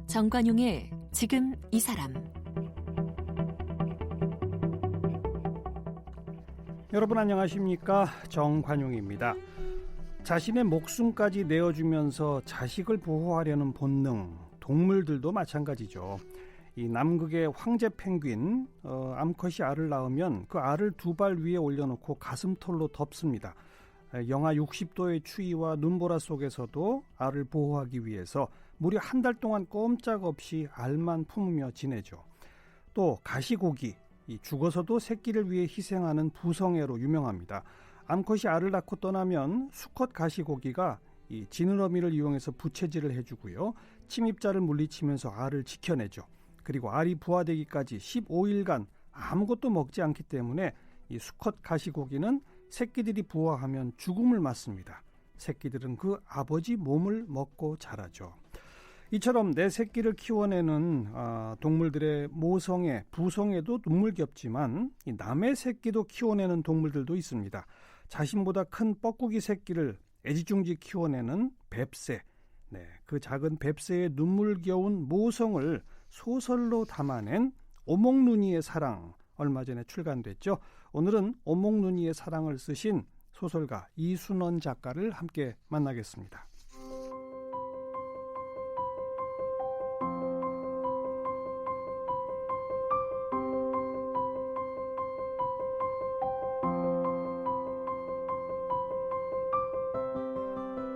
정관용의 지금 이 사람. 여러분 안녕하십니까? 정관용입니다. 자신의 목숨까지 내어주면서 자식을 보호하려는 본능, 동물들도 마찬가지죠. 이 남극의 황제 펭귄, 암컷이 알을 낳으면 그 알을 두 발 위에 올려놓고 가슴털로 덮습니다. 영하 60도의 추위와 눈보라 속에서도 알을 보호하기 위해서 무려 한 달 동안 꼼짝없이 알만 품으며 지내죠. 또 가시고기, 죽어서도 새끼를 위해 희생하는 부성애로 유명합니다. 암컷이 알을 낳고 떠나면 수컷 가시고기가 이 지느러미를 이용해서 부채질을 해주고요. 침입자를 물리치면서 알을 지켜내죠. 그리고 알이 부화되기까지 15일간 아무것도 먹지 않기 때문에 이 수컷 가시고기는 새끼들이 부화하면 죽음을 맞습니다. 새끼들은 그 아버지 몸을 먹고 자라죠. 이처럼 내 새끼를 키워내는 동물들의 모성애, 부성애도 눈물겹지만 이 남의 새끼도 키워내는 동물들도 있습니다. 자신보다 큰 뻐꾸기 새끼를 애지중지 키워내는 뱁새. 그 작은 뱁새의 눈물겨운 모성을 소설로 담아낸 오목눈이의 사랑, 얼마 전에 출간됐죠. 오늘은 오목눈이의 사랑을 쓰신 소설가 이순원 작가를 함께 만나겠습니다.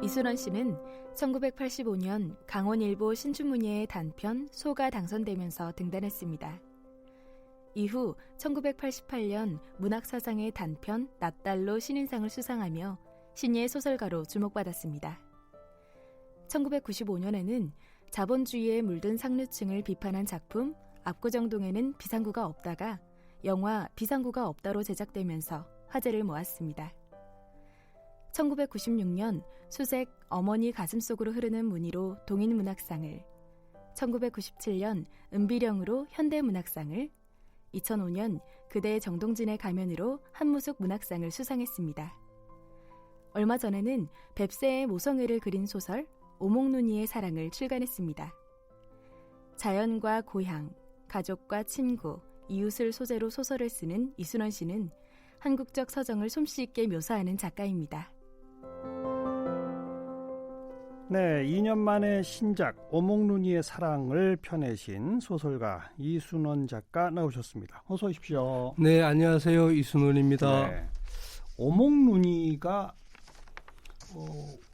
이순원 씨는 1985년 강원일보 신춘문예의 단편 소가 당선되면서 등단했습니다. 이후 1988년 문학사상의 단편 낫달로 신인상을 수상하며 신예 소설가로 주목받았습니다. 1995년에는 자본주의에 물든 상류층을 비판한 작품 압구정동에는 비상구가 없다가 영화 비상구가 없다로 제작되면서 화제를 모았습니다. 1996년 수색 어머니 가슴속으로 흐르는 무늬로 동인문학상을, 1997년 은비령으로 현대문학상을, 2005년 그대 정동진의 가면으로 한무숙 문학상을 수상했습니다. 얼마 전에는 뱁새의 모성애를 그린 소설 오목눈이의 사랑을 출간했습니다. 자연과 고향, 가족과 친구, 이웃을 소재로 소설을 쓰는 이순원 씨는 한국적 서정을 솜씨 있게 묘사하는 작가입니다. 네, 2년 만에 신작 오목눈이의 사랑을 펴내신 소설가 이순원 작가 나오셨습니다. 어서 오십시오. 네, 안녕하세요. 이순원입니다. 네, 오목눈이가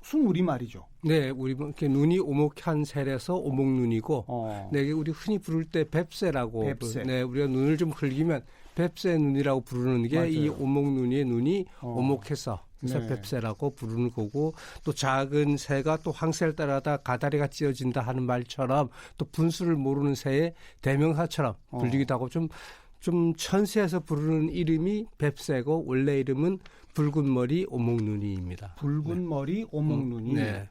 순우리말이죠. 네, 우리 이렇게 눈이 오목한 셀에서 오목눈이고, 네, 우리 흔히 부를 때 뱁새라고, 뱁새. 네, 우리가 눈을 좀 흘기면 뱁새 눈이라고 부르는 게 이 오목눈이의 눈이 오목해서 그래서 네. 뱁새라고 부르는 거고, 또 작은 새가 또 황새를 따라다 가다리가 찢어진다 하는 말처럼 또 분수를 모르는 새의 대명사처럼 불리기도 하고 좀 천세에서 부르는 이름이 뱁새고 원래 이름은 붉은머리 오목눈이입니다. 붉은머리 오목눈이. 네.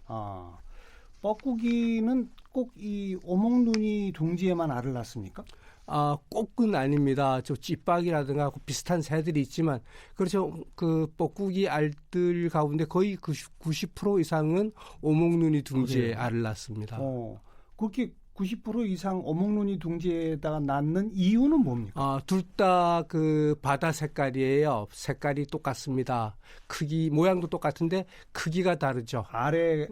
뻐꾸기는 꼭 이 오목눈이 둥지에만 알을 낳습니까? 꼭은 아닙니다. 저 찌빡이라든가 비슷한 새들이 있지만, 그렇죠. 그 뻐꾸기 알들 가운데 거의 90% 이상은 오목눈이 둥지에 그래요? 알을 낳습니다. 그렇게 90% 이상 오목눈이 둥지에다가 낳는 이유는 뭡니까? 둘 다 그 바다 색깔이에요. 색깔이 똑같습니다. 크기, 모양도 똑같은데 크기가 다르죠. 아래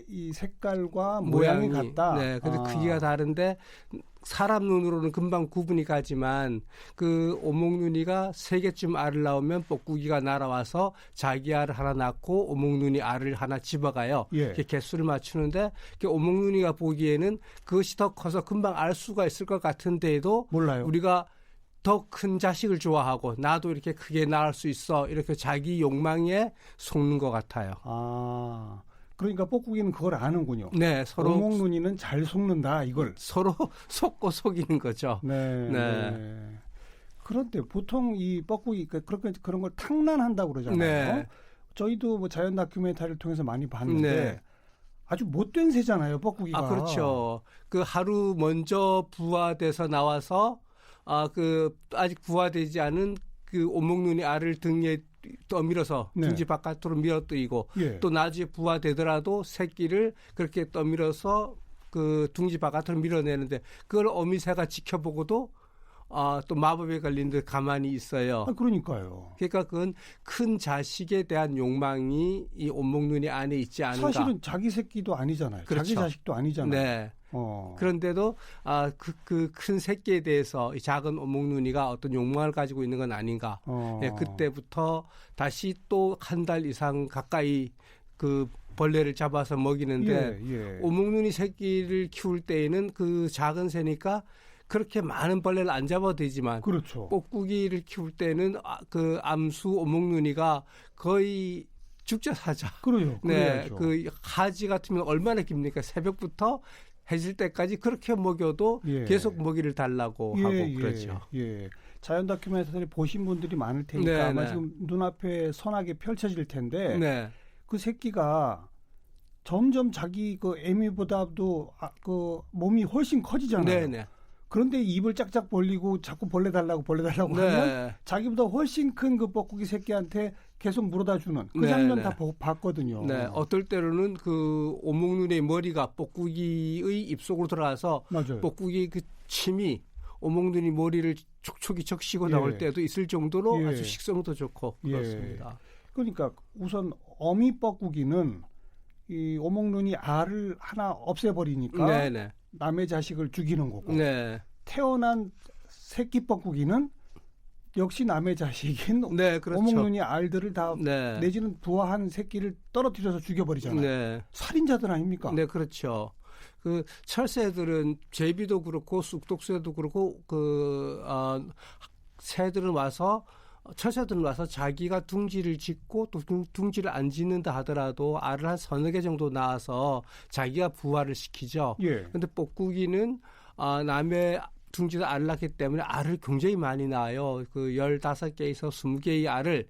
이 색깔과 모양이 같다. 네, 근데 크기가 다른데 사람 눈으로는 금방 구분이 가지만 그 오목눈이가 3개쯤 알을 낳으면 뻐꾸기가 날아와서 자기 알을 하나 낳고 오목눈이 알을 하나 집어가요. 예. 이렇게 개수를 맞추는데 오목눈이가 보기에는 그것이 더 커서 금방 알 수가 있을 것 같은데도 몰라요. 우리가 더 큰 자식을 좋아하고 나도 이렇게 크게 낳을 수 있어 이렇게 자기 욕망에 속는 것 같아요. 그러니까 뻐꾸기는 그걸 아는군요. 네, 서로 오목눈이는 잘 속는다 이걸. 서로 속고 속이는 거죠. 네. 그런데 보통 이 뻐꾸기 그런 걸 탕란한다고 그러잖아요. 네. 저희도 뭐 자연 다큐멘터리를 통해서 많이 봤는데 네. 아주 못된 새잖아요, 뻐꾸기가. 그렇죠. 그 하루 먼저 부화돼서 나와서 아직 부화되지 않은 그 온목눈이 알을 등에 떠밀어서 네. 둥지 바깥으로 밀어뜨리고 예. 또 나중에 부화되더라도 새끼를 그렇게 떠밀어서 그 둥지 바깥으로 밀어내는데 그걸 어미새가 지켜보고도 또 마법에 걸린 듯 가만히 있어요. 그러니까요. 그러니까 그건 큰 자식에 대한 욕망이 이 온목눈이 안에 있지 않은가. 사실은 자기 새끼도 아니잖아요. 그렇죠. 자기 자식도 아니잖아요. 네. 그런데도 그 큰 새끼에 대해서 이 작은 온목눈이가 어떤 욕망을 가지고 있는 건 아닌가. 예, 그때부터 다시 또 한 달 이상 가까이 그 벌레를 잡아서 먹이는데 예. 온목눈이 새끼를 키울 때에는 그 작은 새니까 그렇게 많은 벌레를 안 잡아도 되지만 그렇죠. 뻐꾸기를 키울 때는 그 암수 온목눈이가 거의 죽자사자. 그래요. 네, 그래야죠. 그 하지 같으면 얼마나 깁니까? 새벽부터 해질 때까지 그렇게 먹여도 예. 계속 먹이를 달라고 하고 그러죠. 예. 자연 다큐멘터리 보신 분들이 많을 테니까 네, 아마 네. 지금 눈앞에 선하게 펼쳐질 텐데 네, 그 새끼가 점점 자기 그 애미보다도 그 몸이 훨씬 커지잖아요. 네. 그런데 입을 짝짝 벌리고 자꾸 벌레 달라고 하면 네. 자기보다 훨씬 큰 그 뻐꾸기 새끼한테 계속 물어다 주는 그 네, 장면 네. 다 봤거든요. 네, 어떨 때로는 그 온목눈의 머리가 뻐꾸기의 입속으로 들어가서 맞아요. 뻐꾸기의 그 침이 온목눈이 머리를 촉촉이 적시고 나올 때도 있을 정도로 예. 아주 식성도 좋고 예. 그렇습니다. 그러니까 우선 어미 뻐꾸기는 이 오목눈이 알을 하나 없애버리니까 네네. 남의 자식을 죽이는 거고 네. 태어난 새끼 뻐꾸기는 역시 남의 자식인 네, 그렇죠. 오목눈이 알들을 다 네. 내지는 부화한 새끼를 떨어뜨려서 죽여버리잖아요. 네. 살인자들 아닙니까? 네, 그렇죠. 그 철새들은 제비도 그렇고 쑥독새도 그렇고 새들은 와서 철새들은 와서 자기가 둥지를 짓고 또 둥지를 안 짓는다 하더라도 알을 한 서너 개 정도 낳아서 자기가 부화를 시키죠. 예. 그런데 뻐꾸기는 남의 둥지에서 알을 낳기 때문에 알을 굉장히 많이 낳아요. 그 15개에서 20개의 알을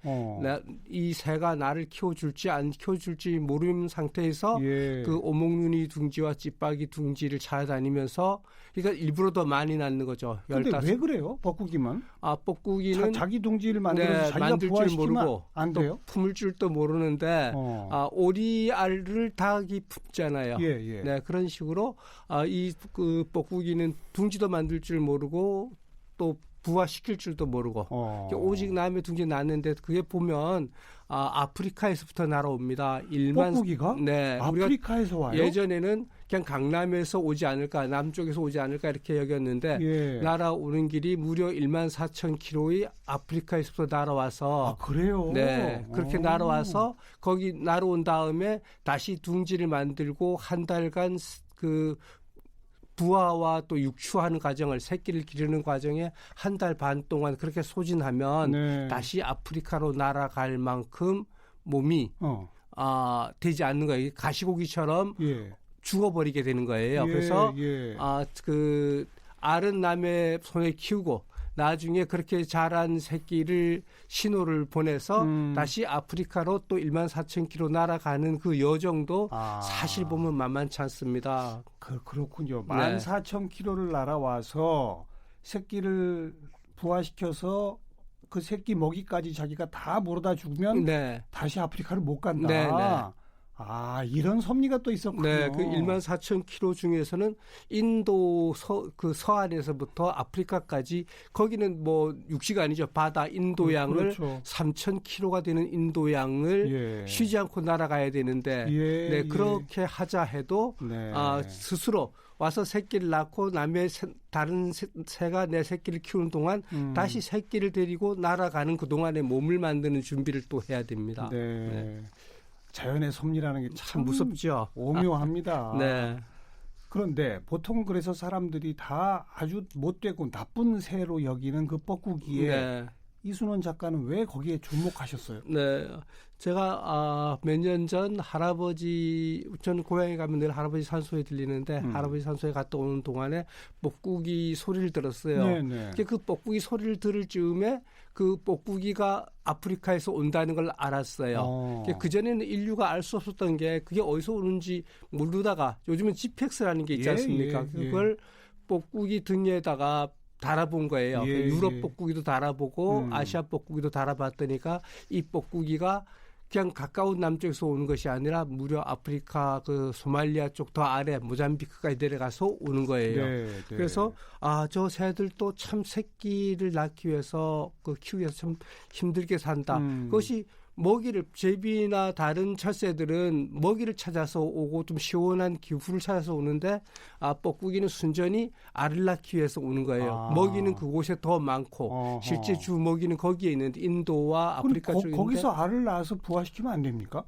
이 새가 나를 키워줄지 안 키워줄지 모르는 상태에서 예. 그 오목눈이 둥지와 찌빠기 둥지를 찾아다니면서 그러니까 일부러 더 많이 낳는 거죠. 근데 왜 그래요? 뻐꾸기만? 뻐꾸기는 자기 둥지를 만들어서 자기가 만들 줄 부화시키면 모르고 안 또 돼요? 품을 줄도 모르는데 오리 알을 닭이 품잖아요. 예. 네, 그런 식으로 이 그 뻐꾸기는 둥지도 만들 줄 모르고 또 부화시킬 줄도 모르고 오직 남의 둥지 낳는데 그게 보면 아프리카에서부터 날아옵니다. 뻐꾸기가? 네, 아프리카에서 와요? 예전에는 그냥 강남에서 오지 않을까, 남쪽에서 오지 않을까 이렇게 여겼는데 예. 날아오는 길이 무려 14,000km의 아프리카에서부터 날아와서 그래요? 네, 그렇게 날아와서 거기 날아온 다음에 다시 둥지를 만들고 한 달간 그 부화와 또 육추하는 과정을 새끼를 기르는 과정에 한 달 반 동안 그렇게 소진하면 네. 다시 아프리카로 날아갈 만큼 몸이 되지 않는 거예요. 가시고기처럼 예. 죽어버리게 되는 거예요. 예, 그래서 예. 그 알은 남의 손에 키우고 나중에 그렇게 자란 새끼를 신호를 보내서 다시 아프리카로 또 14,000km 날아가는 그 여정도 사실 보면 만만치 않습니다. 그렇군요. 네. 14,000km를 날아와서 새끼를 부화시켜서 그 새끼 먹이까지 자기가 다 물어다 주면 네. 다시 아프리카를 못 간다. 네, 네. 이런 섭리가 또 있었군요. 네, 그 14,000km 중에서는 인도 서안에서부터 아프리카까지 거기는 뭐 육지가 아니죠. 바다 인도양을 그렇죠. 3,000km가 되는 인도양을 예. 쉬지 않고 날아가야 되는데 예, 네, 그렇게 하자 해도 네. 스스로 와서 새끼를 낳고 남의 다른 새가 내 새끼를 키우는 동안 다시 새끼를 데리고 날아가는 그동안의 몸을 만드는 준비를 또 해야 됩니다. 네. 네. 자연의 섭리라는 게 참 무섭죠. 오묘합니다. 네. 그런데 보통 그래서 사람들이 다 아주 못되고 나쁜 새로 여기는 그 뻐꾸기에 네. 이순원 작가는 왜 거기에 주목하셨어요? 네. 제가 몇 년 전 할아버지, 저는 고향에 가면 늘 할아버지 산소에 들리는데 할아버지 산소에 갔다 오는 동안에 뻐꾸기 소리를 들었어요. 네. 그 뻐꾸기 소리를 들을 즈음에 그 뻐꾸기가 아프리카에서 온다는 걸 알았어요. 그전에는 인류가 알 수 없었던 게 그게 어디서 오는지 모르다가 요즘은 GPX라는 게 있지 않습니까? 예. 그걸 뻐꾸기 등에다가 달아본 거예요. 예, 유럽 예. 뻐꾸기도 달아보고 아시아 뻐꾸기도 달아봤더니까 이 뻐꾸기가 그냥 가까운 남쪽에서 오는 것이 아니라 무려 아프리카 그 소말리아 쪽 더 아래 모잠비크까지 내려가서 오는 거예요. 네, 네. 그래서 저 새들도 참 새끼를 낳기 위해서 키우기 위해서 참 힘들게 산다. 그것이 먹이를 제비나 다른 철새들은 먹이를 찾아서 오고 좀 시원한 기후를 찾아서 오는데 뻐꾸기는 순전히 알을 낳기 위해서 오는 거예요. 먹이는 그곳에 더 많고 어허. 실제 주 먹이는 거기에 있는데 인도와 아프리카 쪽인데 거기서 알을 낳아서 부화시키면 안 됩니까?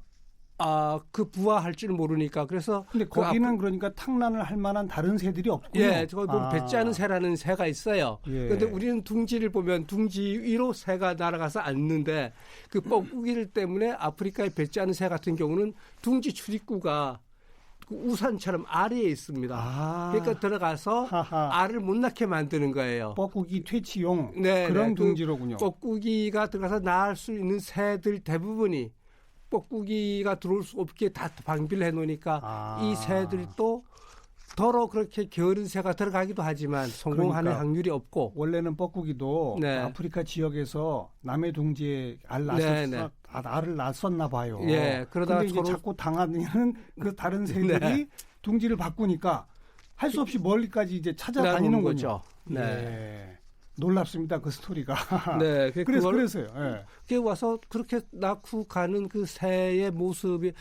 그 부화할 줄 모르니까 그래서 근데 거기는 그러니까 탕란을 할 만한 다른 새들이 없군요. 예, 저거 보면 배짜는 새라는 새가 있어요. 그런데 예. 우리는 둥지를 보면 둥지 위로 새가 날아가서 앉는데 그 뻐꾸기를 때문에 아프리카의 배짜는 새 같은 경우는 둥지 출입구가 그 우산처럼 아래에 있습니다. 그러니까 들어가서 하하. 알을 못 낳게 만드는 거예요. 뻐꾸기 퇴치용 네, 그런 네, 둥지로군요. 뻐꾸기가 들어가서 낳을 수 있는 새들 대부분이 뻐꾸기가 들어올 수 없게 다 방비를 해놓으니까 이 새들도 더러 그렇게 게으른 새가 들어가기도 하지만 성공하는 그러니까 확률이 없고 원래는 뻐꾸기도 네. 아프리카 지역에서 남의 둥지에 알을 낳았었나 봐요. 예, 그러다가 근데 이제 자꾸 당하는 그 다른 새들이 네. 둥지를 바꾸니까 할 수 없이 멀리까지 이제 찾아다니는 거죠. 네. 네. 놀랍습니다. 그 스토리가. 네, 그래서요. 예. 그게 와서 그렇게 낳고 가는 그 새의 모습이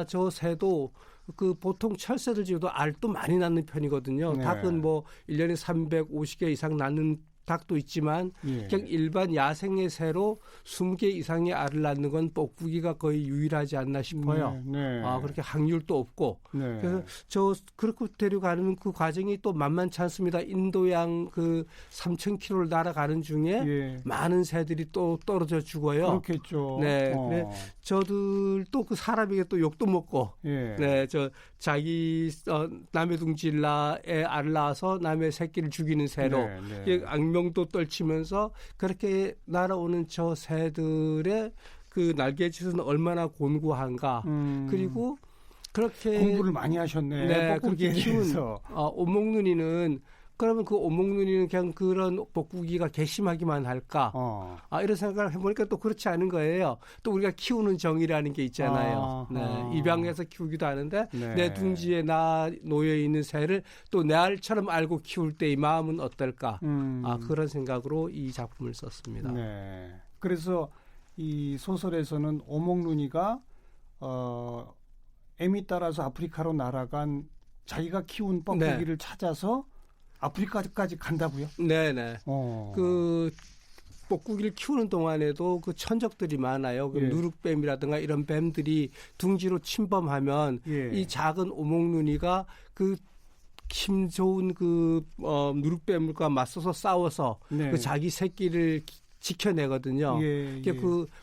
저 새도 그 보통 철새들 중에도 알도 많이 낳는 편이거든요. 네. 닭은 뭐 1년에 350개 이상 낳는 닭도 있지만 예. 그냥 일반 야생의 새로 20개 이상의 알을 낳는 건 뻐꾸기가 거의 유일하지 않나 싶어요. 네. 그렇게 확률도 없고. 네. 그래서 그렇게 데려가는 그 과정이 또 만만치 않습니다. 인도양 그 3,000km를 날아가는 중에 예. 많은 새들이 또 떨어져 죽어요. 그렇겠죠. 네, 그래 저들도 그 사람에게 또 욕도 먹고, 예. 네, 자기 남의 둥지라에 알을 낳아서 남의 새끼를 죽이는 새로 네. 악명도 떨치면서 그렇게 날아오는 저 새들의 그 날갯짓은 얼마나 곤고한가. 그리고 그렇게 공부를 많이 하셨네. 네, 그렇게 키운 대해서. 오목눈이는 그러면 그 오목눈이는 그냥 그런 뻐꾸기가 괘씸하기만 할까? 이런 생각을 해보니까 또 그렇지 않은 거예요. 또 우리가 키우는 정이라는 게 있잖아요. 네, 입양해서 키우기도 하는데 네. 내 둥지에 놓여 있는 새를 또 내 알처럼 알고 키울 때의 마음은 어떨까? 그런 생각으로 이 작품을 썼습니다. 네. 그래서 이 소설에서는 오목눈이가 M이 따라서 아프리카로 날아간 자기가 키운 뻐꾸기를 찾아서 아프리카까지 간다고요? 네네. 그 뻐꾸기를 키우는 동안에도 그 천적들이 많아요. 그 예. 누룩뱀이라든가 이런 뱀들이 둥지로 침범하면 예. 이 작은 오목눈이가 그 힘 좋은 그 누룩뱀과 맞서서 싸워서 네. 그 자기 새끼를 지켜내거든요. 예, 예.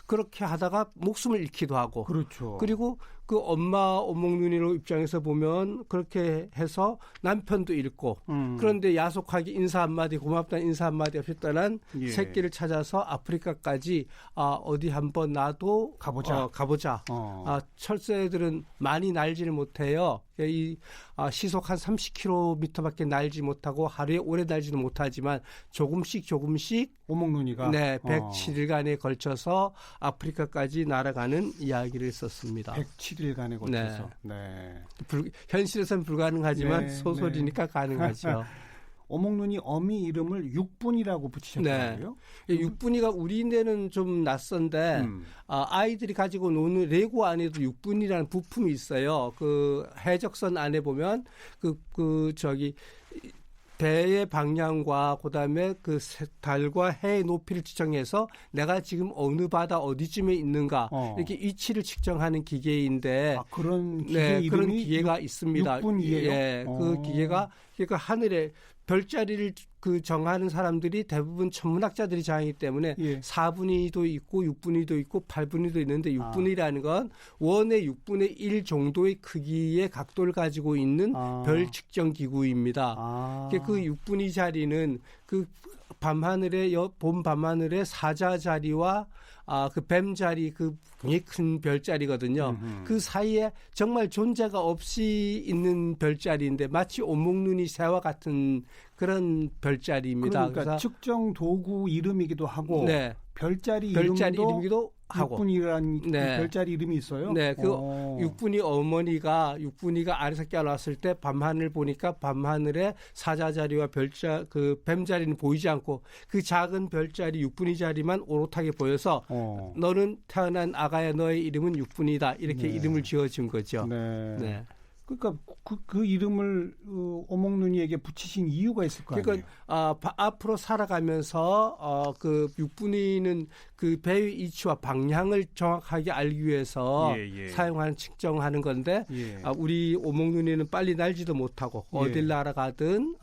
그렇게 하다가 목숨을 잃기도 하고. 그렇죠. 그리고 그 엄마 오목눈이로 입장에서 보면 그렇게 해서 남편도 잃고 그런데 야속하게 인사 한마디 고맙다는 인사 한마디 없이 떠난 예. 새끼를 찾아서 아프리카까지 어디 한번 나도 가보자. 철새들은 많이 날지를 못해요. 이 시속 한 30km밖에 날지 못하고 하루에 오래 날지는 못하지만 조금씩 오목눈이가 107일간에 걸쳐서 아프리카까지 날아가는 이야기를 썼습니다. 107일간에 걸쳐서. 네. 현실에서는 불가능하지만 네, 소설이니까 가능하죠. 오목눈이 어미 이름을 육분이라고 붙이셨다고요? 네. 육분이가 우리네는 좀 낯선데 아이들이 가지고 노는 레고 안에도 육분이라는 부품이 있어요. 그 해적선 안에 보면 배의 방향과 그다음에 그 달과 해의 높이를 측정해서 내가 지금 어느 바다 어디쯤에 있는가 이렇게 위치를 측정하는 기계인데 그런 기계 이름이 그런 기계가 있습니다. 육분이에요? 예, 그 기계가 그러니까 하늘에 별자리를 정하는 사람들이 대부분 천문학자들이 장이기 때문에 4분위도 있고 6분위도 있고 8분위도 있는데 6분위라는 건 원의 6분의 1 정도의 크기의 각도를 가지고 있는 별 측정 기구입니다. 그 6분위 자리는 그 봄 밤하늘의 사자 자리와 그 뱀 자리 굉장히 큰 별자리거든요. 그 사이에 정말 존재가 없이 있는 별자리인데 마치 오목눈이 새와 같은 그런 별자리입니다. 그러니까 그래서 측정 도구 이름이기도 하고 네. 별자리 이름이기도 하고. 육분이라는 네. 별자리 이름이 있어요. 네, 그 육분이 어머니가 육분이가 알에서 깨어났을 때 밤하늘 보니까 밤하늘에 사자자리와 그 뱀자리는 보이지 않고 그 작은 별자리 육분이 자리만 오롯하게 보여서 너는 태어난 아가야 너의 이름은 육분이다 이렇게 네. 이름을 지어준 거죠. 네. 네. 그러니까 그 이름을 오목눈이에게 붙이신 이유가 있을 거 아니에요. 그러니까 앞으로 살아가면서 그 육분이는 그 배의 위치와 방향을 정확하게 알기 위해서 사용하는 측정하는 건데 우리 오목눈이는 빨리 날지도 못하고 어딜 날아가든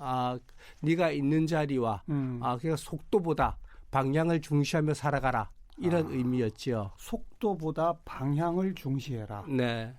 네가 있는 자리와 그러니까 속도보다 방향을 중시하며 살아가라 이런 의미였죠. 속도보다 방향을 중시해라. 네.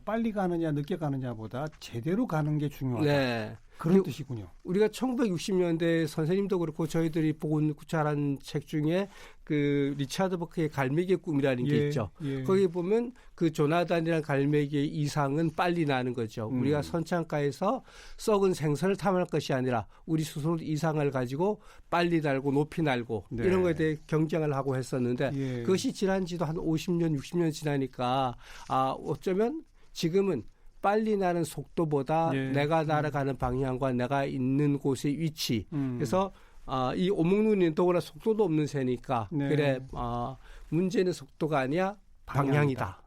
빨리 가느냐 늦게 가느냐보다 제대로 가는 게 중요하다. 네. 그런 뜻이군요. 우리가 1960년대 선생님도 그렇고 저희들이 보고 자란 책 중에 그 리차드 버크의 갈매기의 꿈이라는 게 있죠. 거기 보면 그 조나단이라는 갈매기의 이상은 빨리 나는 거죠. 우리가 선창가에서 썩은 생선을 탐할 것이 아니라 우리 스스로 이상을 가지고 빨리 날고 높이 날고 이런 거에 대해 경쟁을 하고 했었는데 그것이 지난 지도 한 50년, 60년 지나니까 어쩌면 지금은 빨리 나는 속도보다 내가 날아가는 방향과 내가 있는 곳의 위치. 그래서 이 오목눈이는 더구나 속도도 없는 새니까 그래 문제는 속도가 아니야 방향이다.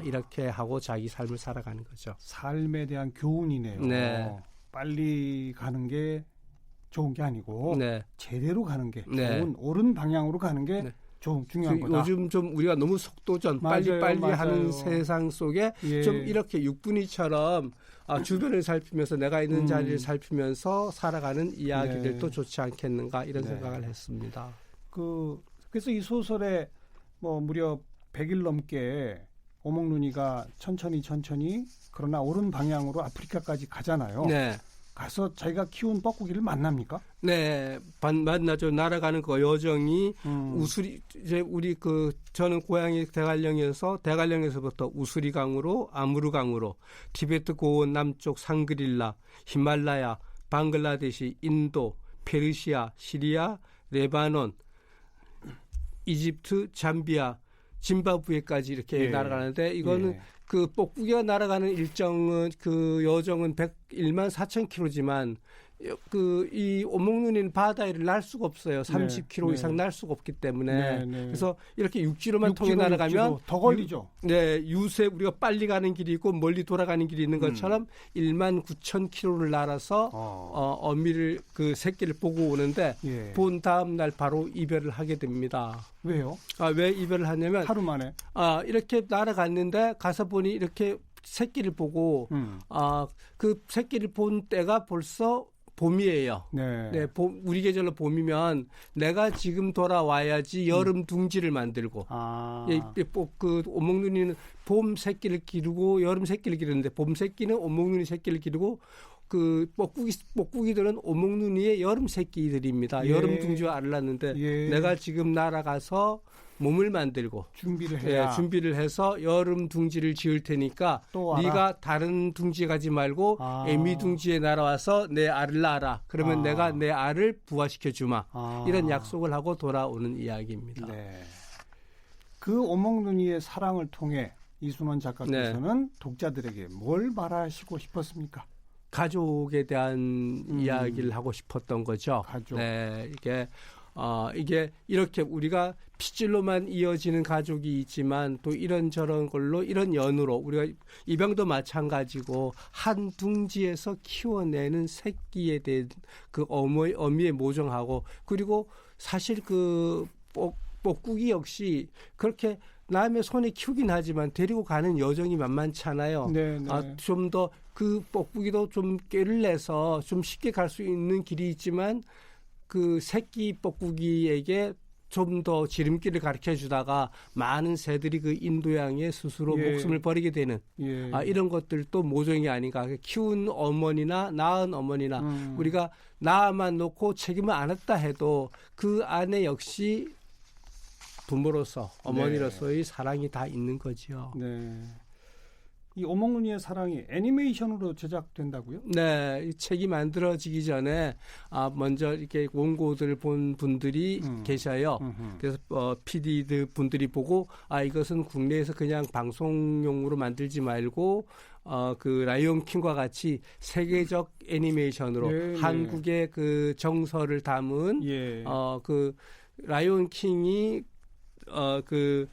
이렇게 하고 자기 삶을 살아가는 거죠. 삶에 대한 교훈이네요. 네. 빨리 가는 게 좋은 게 아니고 제대로 가는 게 좋은 옳은 방향으로 가는 게 중요한 거다. 요즘 좀 우리가 너무 속도전 빨리빨리 하는 세상 속에 좀 이렇게 육분이처럼 주변을 살피면서 내가 있는 자리를 살피면서 살아가는 이야기들도 좋지 않겠는가 이런 생각을 했습니다. 그래서 이 소설에 무려 100일 넘게 오목눈이가 천천히 그러나 옳은 방향으로 아프리카까지 가잖아요. 네. 가서 자기가 키운 뻐꾸기를 만납니까? 네, 만나죠. 날아가는 그 여정이 우수리 이제 저는 고향이 대관령에서부터 우수리강으로 아무르강으로 티베트 고원 남쪽 상그릴라, 히말라야, 방글라데시, 인도, 페르시아, 시리아, 레바논, 이집트, 잠비아, 짐바브웨까지 이렇게 날아가는데 이거는 그 뻐꾸기가 날아가는 그 여정은 1만 4천 킬로지만 이 오목눈이는 바다 위를 날 수가 없어요. 30km 이상 날 수가 없기 때문에 그래서 이렇게 육지로만 통해 날아가면 더 걸리죠. 유세 우리가 빨리 가는 길이 있고 멀리 돌아가는 길이 있는 것처럼 1만 9천 킬로를 날아서 어미를 그 새끼를 보고 오는데 본 다음 날 바로 이별을 하게 됩니다. 왜요? 왜 이별을 하냐면 하루 만에 이렇게 날아갔는데 가서 보니 이렇게 새끼를 보고 그 새끼를 본 때가 벌써 봄이에요. 우리 계절로 봄이면 내가 지금 돌아와야지 여름 둥지를 만들고 그 오목눈이는 봄 새끼를 기르고 여름 새끼를 기르는데 봄 새끼는 오목눈이 새끼를 기르고 그 뻐꾸기들은 오목눈이의 여름 새끼들입니다. 여름 둥지와 알을 낳는데 내가 지금 날아가서 몸을 만들고 준비를 해서 여름 둥지를 지을 테니까 네가 다른 둥지에 가지 말고 애미 둥지에 날아와서 내 알을 낳아라. 그러면 내가 내 알을 부화시켜 주마. 이런 약속을 하고 돌아오는 이야기입니다. 그 오목눈이의 사랑을 통해 이순원 작가께서는 독자들에게 뭘 말하시고 싶었습니까? 가족에 대한 이야기를 하고 싶었던 거죠. 가족. 이게 이렇게 우리가 피줄로만 이어지는 가족이 있지만 또 이런저런 걸로 이런 연으로 우리가 입양도 마찬가지고 한 둥지에서 키워내는 새끼에 대한 그 어미의 모정하고 그리고 사실 그 뻐꾸기 역시 그렇게 남의 손에 키우긴 하지만 데리고 가는 여정이 만만찮아요. 좀 더 그 뻐꾸기도 좀 꾀를 내서 좀 쉽게 갈 수 있는 길이 있지만 그 새끼 뻐꾸기에게 좀 더 지름길을 가르쳐 주다가 많은 새들이 그 인도양에 스스로 목숨을 버리게 되는 이런 것들도 모종이 아닌가. 키운 어머니나 낳은 어머니나 우리가 낳아만 놓고 책임을 안 했다 해도 그 안에 역시 부모로서 어머니로서의 사랑이 다 있는 거죠. 이 어몽룬이의 사랑이 애니메이션으로 제작된다고요? 네, 이 책이 만들어지기 전에 먼저 이렇게 원고들을 본 분들이 계셔요. 그래서 PD 분들이 보고 이것은 국내에서 그냥 방송용으로 만들지 말고 그 라이온 킹과 같이 세계적 애니메이션으로 한국의 그 정서를 담은 그 라이온 킹이 그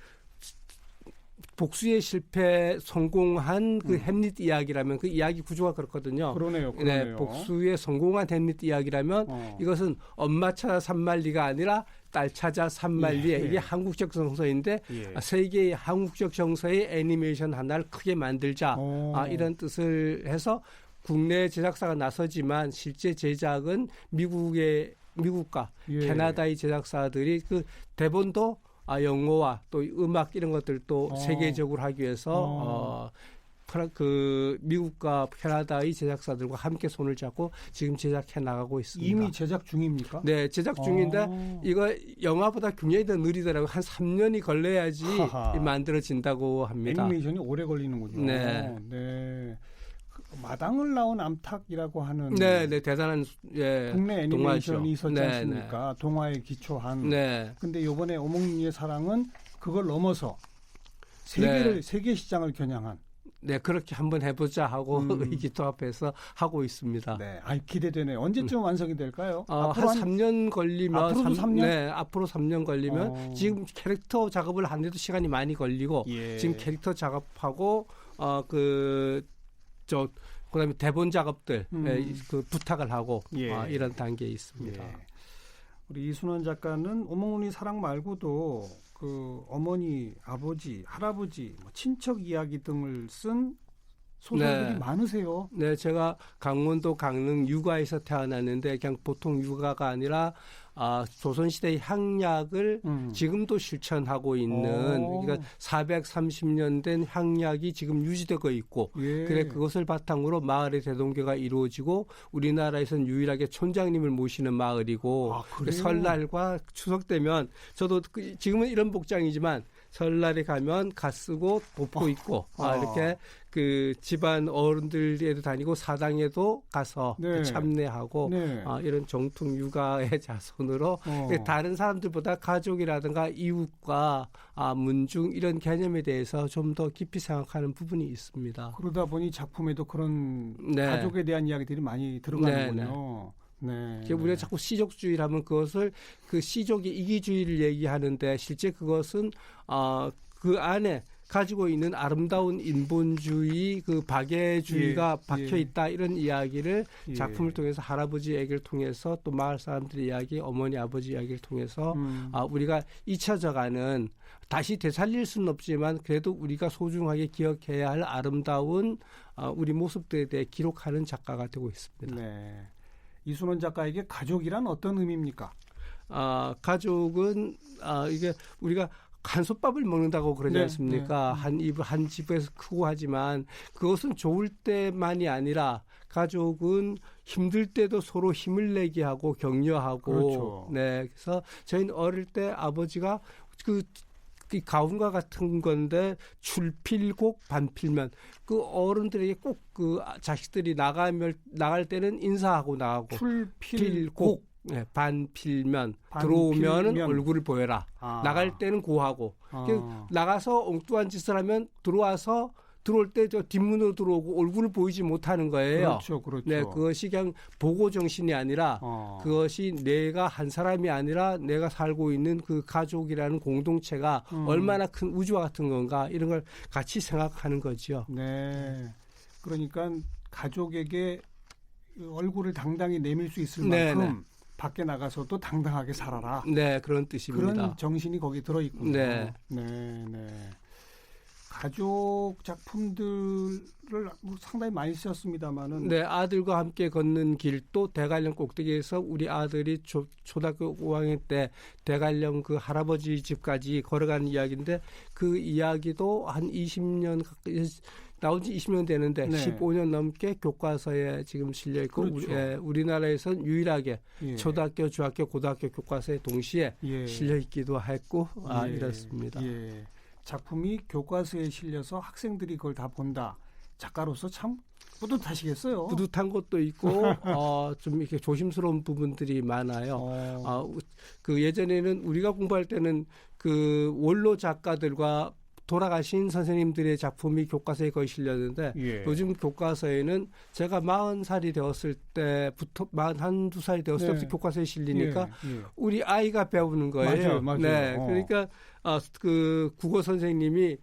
복수의 실패 성공한 그 햄릿 이야기라면 그 이야기 구조가 그렇거든요. 그러네요. 네, 복수에 성공한 햄릿 이야기라면 이것은 엄마 찾아 산말리가 아니라 딸 찾아 산말리. 이게 한국적 정서인데 세계의 한국적 정서의 애니메이션 하나를 크게 만들자. 이런 뜻을 해서 국내 제작사가 나서지만 실제 제작은 미국과 캐나다의 제작사들이 그 대본도 영어와 또 음악 이런 것들도 세계적으로 하기 위해서 그 미국과 캐나다의 제작사들과 함께 손을 잡고 지금 제작해 나가고 있습니다. 이미 제작 중입니까? 네, 제작 중인데 이거 영화보다 굉장히 더 느리더라고요. 한 3년이 걸려야지 만들어진다고 합니다. 애니메이션이 오래 걸리는군요. 네. 마당을 낳은 암탉이라고 하는 네, 대단한 국내 애니메이션이 동화죠. 있었지 않습니까? 동화에 기초한. 근데 이번에 어몽룬이의 사랑은 그걸 넘어서 세계 시장을 겨냥한. 네, 그렇게 한번 해보자 하고 의기투합해서 하고 있습니다. 네, 기대되네요. 언제쯤 완성이 될까요? 한 3년 걸리면 앞으로도 3년? 네, 앞으로 3년 걸리면 지금 캐릭터 작업을 하는데도 시간이 많이 걸리고 지금 캐릭터 작업하고 그다음에 대본 작업들 그 부탁을 하고 이런 단계에 있습니다. 우리 이순원 작가는 어몽룬이 사랑 말고도 그 어머니, 아버지, 할아버지, 친척 이야기 등을 쓴 소설들이 많으세요. 네, 제가 강원도 강릉 육아에서 태어났는데 그냥 보통 육아가 아니라 조선시대의 향약을 지금도 실천하고 있는 그러니까 430년 된 향약이 지금 유지되고 있고 그래 그것을 바탕으로 마을의 대동교가 이루어지고 우리나라에서는 유일하게 촌장님을 모시는 마을이고 설날과 추석 때면 저도 지금은 이런 복장이지만 설날에 가면 가 쓰고 돕고 있고 이렇게 그 집안 어른들에도 다니고 사당에도 가서 참례하고 이런 정통 육아의 자손으로 다른 사람들보다 가족이라든가 이웃과 문중 이런 개념에 대해서 좀 더 깊이 생각하는 부분이 있습니다. 그러다 보니 작품에도 그런 가족에 대한 이야기들이 많이 들어가는군요. 우리가 자꾸 시족주의를 하면 그것을 그 시족의 이기주의를 얘기하는데 실제 그것은 그 안에 가지고 있는 아름다운 인본주의, 그 박애주의가 박혀 있다 이런 이야기를 작품을 통해서 할아버지 얘기를 통해서 또 마을 사람들의 이야기, 어머니 아버지 이야기를 통해서 우리가 잊혀져가는 다시 되살릴 수는 없지만 그래도 우리가 소중하게 기억해야 할 아름다운 우리 모습들에 대해 기록하는 작가가 되고 있습니다. 이순원 작가에게 가족이란 어떤 의미입니까? 가족은 이게 우리가 한솥밥을 먹는다고 그러지 않습니까? 한 집에서 크고 하지만 그것은 좋을 때만이 아니라 가족은 힘들 때도 서로 힘을 내게 하고 격려하고 그래서 저희는 어릴 때 아버지가 그 가훈과 같은 건데 출필곡 반필면 그 어른들에게 꼭 그 자식들이 나갈 때는 인사하고 나가고 출필곡 반필면 들어오면은 얼굴을 보여라. 나갈 때는 고하고 나가서 엉뚱한 짓을 하면 들어올 때 저 뒷문으로 들어오고 얼굴을 보이지 못하는 거예요. 그렇죠. 네, 그것이 그냥 보고 정신이 아니라 그것이 내가 한 사람이 아니라 내가 살고 있는 그 가족이라는 공동체가 얼마나 큰 우주와 같은 건가 이런 걸 같이 생각하는 거죠. 그러니까 가족에게 얼굴을 당당히 내밀 수 있을 만큼 밖에 나가서도 당당하게 살아라. 그런 뜻입니다. 그런 정신이 거기 들어있군요. 가족 작품들을 상당히 많이 쓰셨습니다만은 아들과 함께 걷는 길도 대관령 꼭대기에서 우리 아들이 초등학교 5학년 때 대관령 그 할아버지 집까지 걸어가는 이야기인데 그 이야기도 한 20년 나온 지 20년 되는데 15년 넘게 교과서에 지금 실려 있고 우리나라에서는 유일하게 초등학교, 중학교, 고등학교 교과서에 동시에 실려 있기도 했고 이렇습니다. 작품이 교과서에 실려서 학생들이 그걸 다 본다. 작가로서 참 뿌듯하시겠어요. 뿌듯한 것도 있고 좀 이렇게 조심스러운 부분들이 많아요. 그 예전에는 우리가 공부할 때는 그 원로 작가들과 돌아가신 선생님들의 작품이 교과서에 거의 실렸는데 예. 요즘 교과서에는 제가 40살이 되었을 때부터 41~2살이 되었을 네. 때부터 교과서에 실리니까 예. 우리 아이가 배우는 거예요. 맞아요. 네, 그러니까 그 국어 선생님이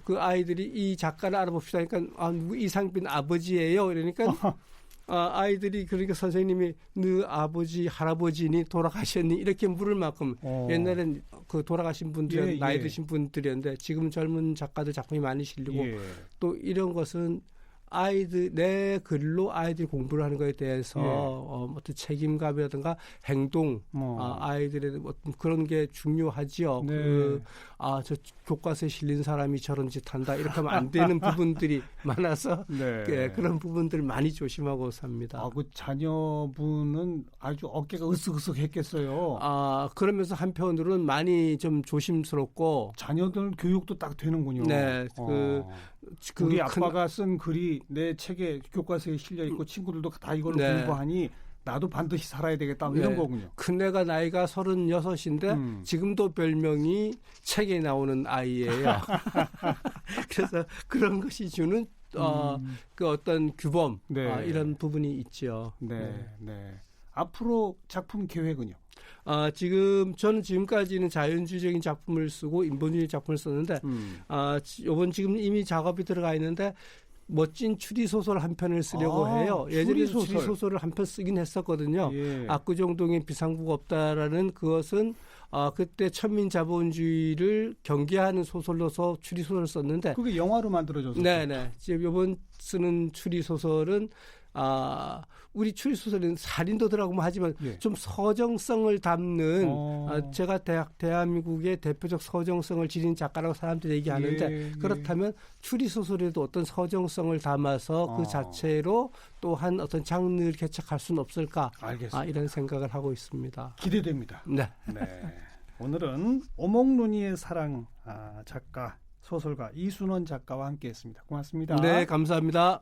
그 아이들이 이 작가를 알아봅시다. 그러니까 이상빈 아버지예요. 그러니까 아이들이 그러니까 선생님이 너 아버지 할아버지니 돌아가셨니 이렇게 물을 만큼 옛날엔 그 돌아가신 분들 나이 드신 분들이었는데 지금 젊은 작가들 작품이 많이 실리고 또 이런 것은 아이들 내 글로 아이들이 공부를 하는 것에 대해서 어떤 책임감이라든가 행동 아이들의 어떤 그런 게 중요하지요. 네. 저 교과서에 실린 사람이 저런 짓 한다 이렇게 하면 안 되는 부분들이 많아서 네. 그런 부분들을 많이 조심하고 삽니다. 그 자녀분은 아주 어깨가 으쓱으쓱했겠어요. 그러면서 한편으로는 많이 좀 조심스럽고 자녀들 교육도 딱 되는군요. 네, 우리 아빠가 쓴 글이 내 책에 교과서에 실려 있고 친구들도 다 이걸로 공부하니 나도 반드시 살아야 되겠다 이런 거군요. 큰애가 나이가 36인데 지금도 별명이 책에 나오는 아이예요. 그래서 그런 것이 주는 그 어떤 규범 이런 부분이 있죠. 네. 앞으로 작품 계획은요? 지금 저는 지금까지는 자연주의적인 작품을 쓰고 인본주의 작품을 썼는데 이번 지금 이미 작업이 들어가 있는데 멋진 추리소설 한 편을 쓰려고 해요. 예전에 추리소설을 한 편 쓰긴 했었거든요. 압구정동에 비상구가 없다라는 그것은 그때 천민자본주의를 경계하는 소설로서 추리소설을 썼는데 그게 영화로 만들어졌어요. 네네. 지금 이번 쓰는 추리소설은 우리 추리소설은 살인도 들어가고 하지만 좀 서정성을 담는 제가 대한민국의 대표적 서정성을 지닌 작가라고 사람들이 얘기하는데 그렇다면 추리소설에도 어떤 서정성을 담아서 그 자체로 또한 어떤 장르를 개척할 수는 없을까? 알겠습니다. 이런 생각을 하고 있습니다. 기대됩니다. 네. 오늘은 오목눈이의 사랑 작가 소설가 이순원 작가와 함께했습니다. 고맙습니다. 네, 감사합니다.